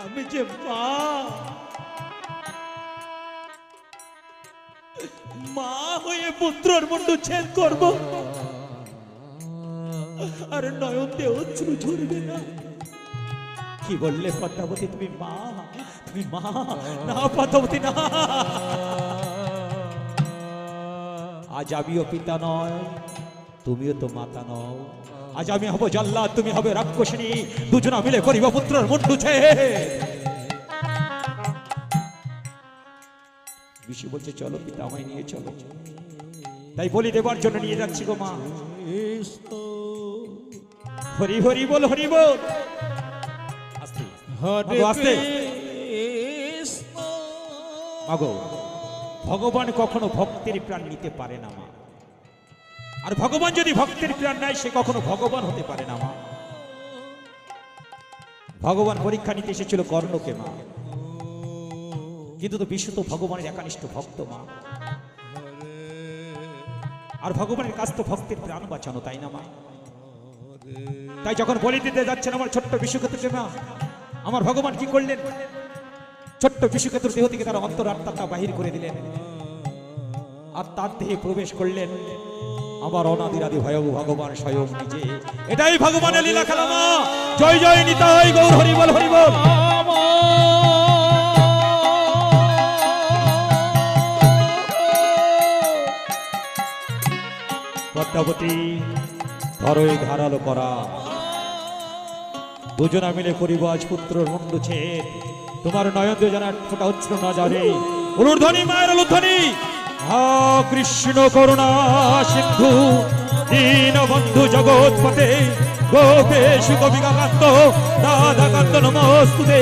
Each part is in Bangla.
আমি যে মা, মা হয়ে পুত্রর মুন্ডু ছেদ করব, আর নয়নতে অশ্রু ঝরবে না। কি বললে পদ্মাবতী? তুমি মা, তুমি মা না পদ্মাবতী না। আজ আমিও পিতা নয়, তুমিও তো মাতা নও। আজ আমি হব জল্লাদ, তুমি হবে রাক্ষসিনী, দুজনা মিলে করিব পুত্রের মুন্ডু ছেদ। ঋষি বলছে চলো পিতা, আমায় নিয়ে চলো। তাই বলি দেবার জন্য নিয়ে যাচ্ছি গো মা। হরি হরি বল, হরি বল। আস্তে আস্তে। মাগো, ভগবান কখনো ভক্তের প্রাণ নিতে পারে না মা। আর ভগবান যদি ভক্তের প্রাণ নেয়, সে কখনো ভগবান হতে পারে না মা। ভগবান পরীক্ষা নিতে এসেছিল কর্ণকে মা, কিন্তু তো বিষ্ণু তো ভগবানের একানিষ্ঠ ভক্ত মা। আর ভগবানের কাজ তো ভক্তের প্রাণ বাঁচানো, তাই না মা? তাই যখন বলি দিতে যাচ্ছেন আমার ছোট্ট বিশ্বক্ষেত্রকে মা, আমার ভগবান কি করলেন? ছোট্ট বিশ্বক্ষেত্র দেহ থেকে তার অন্তরাত্মাটা বাহির করে দিলেন, আর তার দেহে প্রবেশ করলেন আমার অনাদিরাদি ভয়ঙ্কর ভগবান স্বয়ং নিজে। এটাই ভগবানের লীলা খেলা মা। জয় জয় নিতাই গৌর, হরি বল, হরি বল। পদ্মাবতী ধরো এই ধারালো করা, দুজনা মিলে করিব আজ পুত্রের মুন্ডু ছেদ। তোমার নয়ন দিয়ে যেন ফোঁটা অশ্রু না যাবে। উলুধ্বনি মায়ের উলুধ্বনি। হা কৃষ্ণ করুণা সিন্ধু দীনবন্ধু জগৎপতে গোপেশ গোপিকাকান্ত রাধাকান্ত নমস্তুতে।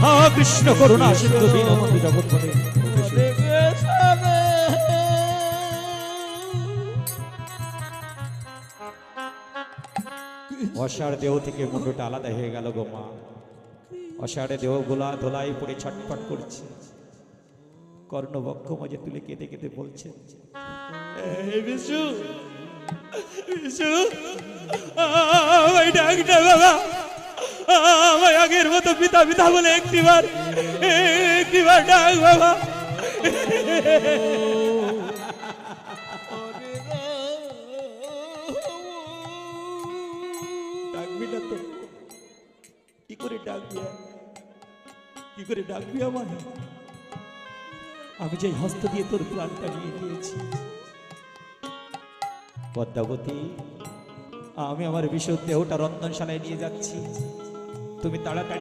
হা কৃষ্ণ করুণা সিন্ধু দীনবন্ধু জগৎপতে। অষাঢ় দেহ থেকে মুন্ডুটা আলাদা হয়ে গেল গো মা। অষাঢ়ে দেহ গোলা ধোলাই পড়ে ছটফট করছে। কর্ণ বক্ষ মাঝে তুলে কেঁদে কেঁদে বলছে, বিশু বিশু আমায় ডাক না বাবা, আমায় আগের মতো পিতা পিতা বলে একটিবার ডাক বাবা। ডাকবি না তো? কি করে ডাকবি? কি করে ডাকবি আমায়? আমি যে হস্ত দিয়ে তোর প্রাণটা নিয়ে নিয়েছি পদ্মাবতী। আমি আমার বিশুদ্ধ দেহটা রন্ধনশালায় নিয়ে যাচ্ছি, তুমি তাড়াতাড়ি